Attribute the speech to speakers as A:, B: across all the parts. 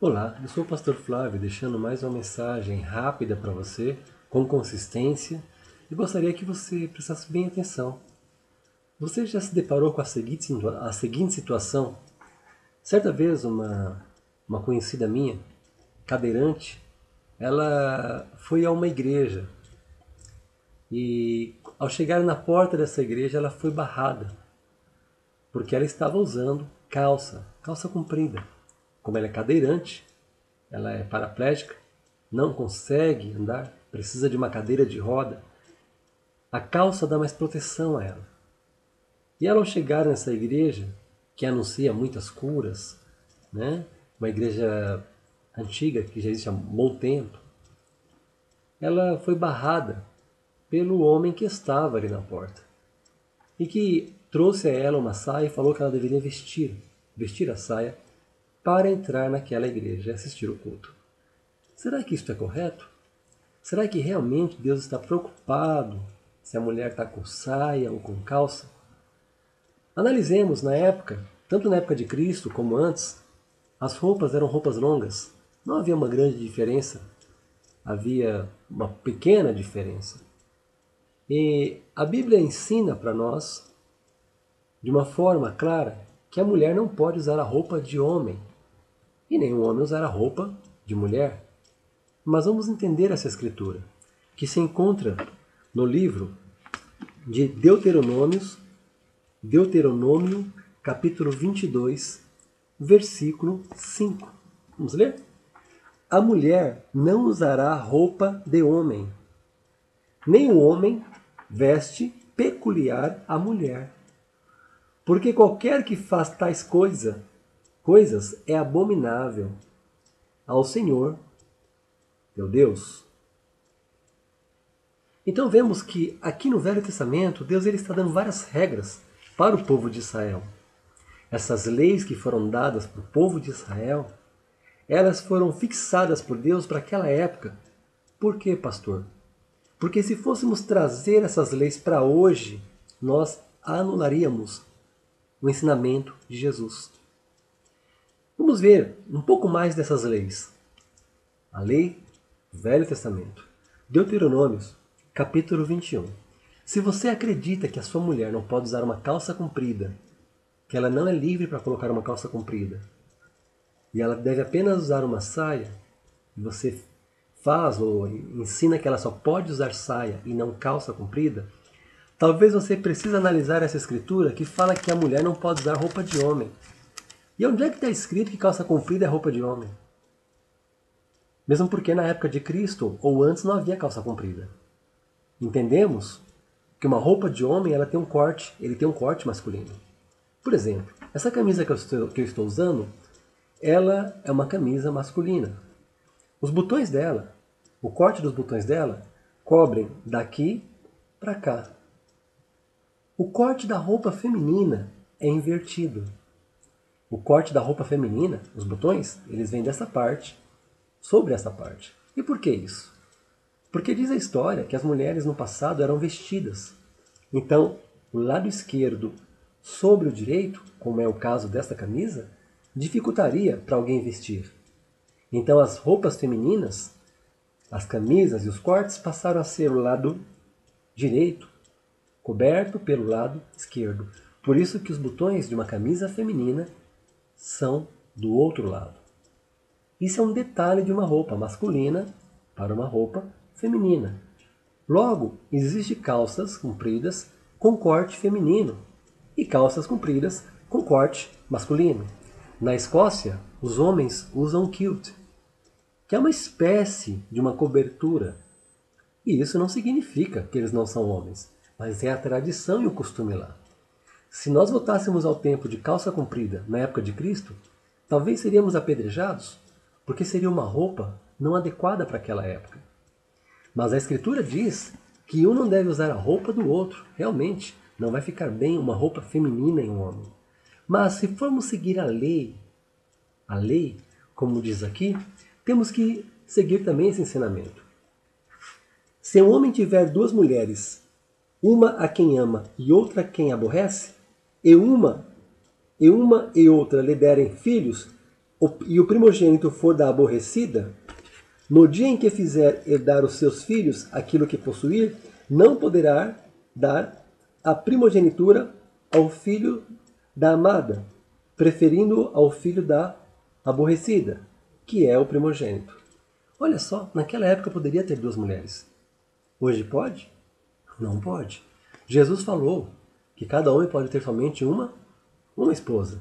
A: Olá, eu sou o Pastor Flávio, deixando mais uma mensagem rápida para você, com consistência, e gostaria que você prestasse bem atenção. Você já se deparou com a seguinte situação? Certa vez, uma conhecida minha, cadeirante, ela foi a uma igreja e, ao chegar na porta dessa igreja, ela foi barrada, porque ela estava usando calça comprida. Como ela é cadeirante, ela é paraplégica, não consegue andar, precisa de uma cadeira de roda. A calça dá mais proteção a ela. E ela, ao chegar nessa igreja, que anuncia muitas curas, né? Uma igreja antiga que já existe há um bom tempo, ela foi barrada pelo homem que estava ali na porta e que trouxe a ela uma saia e falou que ela deveria vestir a saia para entrar naquela igreja e assistir o culto. Será que isto é correto? Será que realmente Deus está preocupado se a mulher está com saia ou com calça? Analisemos na época, tanto na época de Cristo como antes, as roupas eram roupas longas. Não havia uma grande diferença, havia uma pequena diferença. E a Bíblia ensina para nós, de uma forma clara, que a mulher não pode usar a roupa de homem e nem o homem usar a roupa de mulher. Mas vamos entender essa escritura, que se encontra no livro de Deuteronômio, capítulo 22, versículo 5. Vamos ler? A mulher não usará roupa de homem, nem o homem veste peculiar à mulher. Porque qualquer que faz tais coisas é abominável ao Senhor, teu Deus. Então vemos que aqui no Velho Testamento, Deus ele está dando várias regras para o povo de Israel. Essas leis que foram dadas para o povo de Israel, elas foram fixadas por Deus para aquela época. Por quê, pastor? Porque se fôssemos trazer essas leis para hoje, nós anularíamos o ensinamento de Jesus. Vamos ver um pouco mais dessas leis. A lei do Velho Testamento. Deuteronômios, capítulo 21. Se você acredita que a sua mulher não pode usar uma calça comprida, que ela não é livre para colocar uma calça comprida, e ela deve apenas usar uma saia, e você faz ou ensina que ela só pode usar saia e não calça comprida, talvez você precise analisar essa escritura que fala que a mulher não pode usar roupa de homem. E onde é que está escrito que calça comprida é roupa de homem? Mesmo porque na época de Cristo ou antes não havia calça comprida. Entendemos que uma roupa de homem ela tem ele tem um corte masculino. Por exemplo, essa camisa que eu estou usando, ela é uma camisa masculina. Os botões dela, o corte dos botões dela, cobrem daqui para cá. O corte da roupa feminina é invertido. O corte da roupa feminina, os botões, eles vêm dessa parte sobre essa parte. E por que isso? Porque diz a história que as mulheres no passado eram vestidas. Então, o lado esquerdo sobre o direito, como é o caso desta camisa, dificultaria para alguém vestir. Então as roupas femininas, as camisas e os cortes passaram a ser o lado direito, coberto pelo lado esquerdo. Por isso que os botões de uma camisa feminina são do outro lado. Isso é um detalhe de uma roupa masculina para uma roupa feminina. Logo, existem calças compridas com corte feminino e calças compridas com corte masculino. Na Escócia, os homens usam kilt, que é uma espécie de uma cobertura. E isso não significa que eles não são homens, mas é a tradição e o costume lá. Se nós voltássemos ao tempo de calça comprida na época de Cristo, talvez seríamos apedrejados, porque seria uma roupa não adequada para aquela época. Mas a Escritura diz que um não deve usar a roupa do outro. Realmente, não vai ficar bem uma roupa feminina em um homem. Mas se formos seguir a lei, como diz aqui, temos que seguir também esse ensinamento. Se um homem tiver duas mulheres, uma a quem ama e outra a quem aborrece, e uma e outra lhe derem filhos, e o primogênito for da aborrecida, no dia em que fizer herdar os seus filhos aquilo que possuir, não poderá dar a primogenitura ao filho da amada, preferindo ao filho da aborrecida, que é o primogênito. Olha só, naquela época poderia ter duas mulheres. Hoje pode? Não pode. Jesus falou que cada homem pode ter somente uma esposa.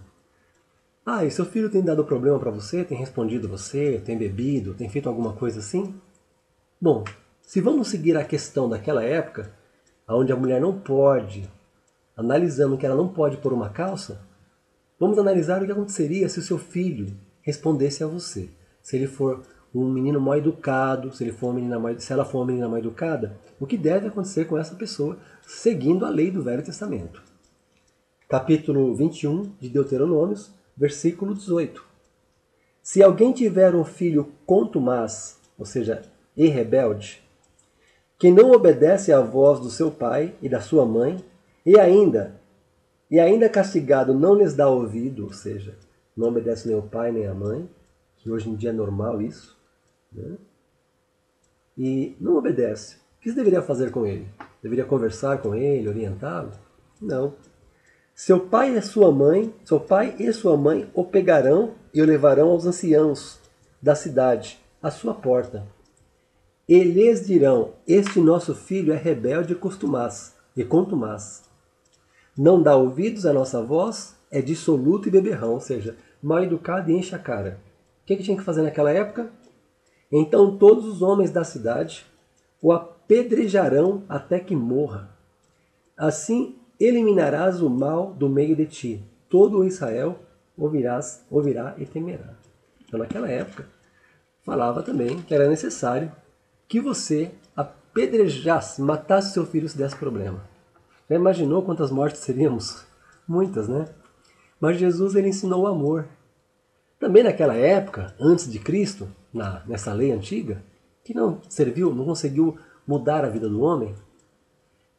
A: Ah, e seu filho tem dado problema para você? Tem respondido você? Tem bebido? Tem feito alguma coisa assim? Bom, se vamos seguir a questão daquela época, onde a mulher não pode, analisando que ela não pode pôr uma calça, vamos analisar o que aconteceria se o seu filho respondesse a você. Se ele for um menino mal educado, se ela for uma menina mal educada, o que deve acontecer com essa pessoa, seguindo a lei do Velho Testamento. Capítulo 21 de Deuteronômios, versículo 18. Se alguém tiver um filho contumaz, ou seja, e rebelde, que não obedece à voz do seu pai e da sua mãe, e ainda castigado não lhes dá ouvido, ou seja, não obedece nem o pai nem a mãe, que hoje em dia é normal isso, né? E não obedece. O que você deveria fazer com ele? Deveria conversar com ele, orientá-lo? Não. Seu pai e sua mãe o pegarão e o levarão aos anciãos da cidade, à sua porta. E lhes dirão: este nosso filho é rebelde e contumaz. Não dá ouvidos à nossa voz, é dissoluto e beberrão, ou seja, mal educado e enche a cara. O que tinha que fazer naquela época? Então todos os homens da cidade o apedrejarão até que morra. Assim eliminarás o mal do meio de ti. Todo o Israel ouvirá e temerá. Então naquela época, falava também que era necessário que você apedrejasse, matasse seu filho se desse problema. Já imaginou quantas mortes seríamos? Muitas, né? Mas Jesus ele ensinou o amor. Também naquela época, antes de Cristo, nessa lei antiga, que não conseguiu mudar a vida do homem,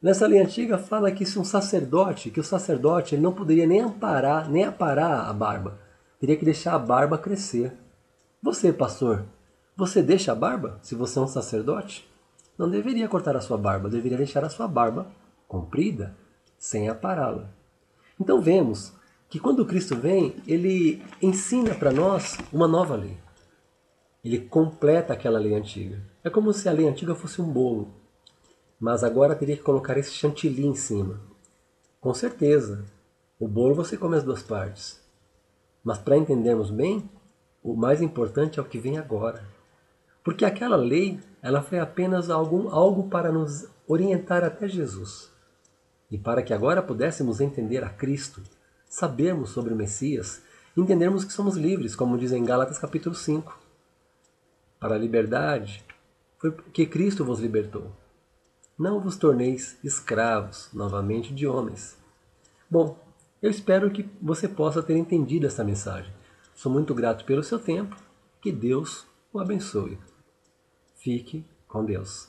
A: nessa lei antiga fala que o sacerdote ele não poderia nem aparar a barba. Teria que deixar a barba crescer. Você, pastor, você deixa a barba se você é um sacerdote? Não deveria cortar a sua barba, deveria deixar a sua barba comprida, sem apará-la. Então vemos que quando Cristo vem, ele ensina para nós uma nova lei. Ele completa aquela lei antiga. É como se a lei antiga fosse um bolo, mas agora teria que colocar esse chantilly em cima. Com certeza, o bolo você come as duas partes. Mas para entendermos bem, o mais importante é o que vem agora. Porque aquela lei, ela foi apenas algo para nos orientar até Jesus. E para que agora pudéssemos entender a Cristo, sabermos sobre o Messias, entendermos que somos livres, como diz em Gálatas capítulo 5. Para a liberdade, foi que Cristo vos libertou. Não vos torneis escravos novamente de homens. Bom, eu espero que você possa ter entendido essa mensagem. Sou muito grato pelo seu tempo. Que Deus o abençoe. Fique com Deus.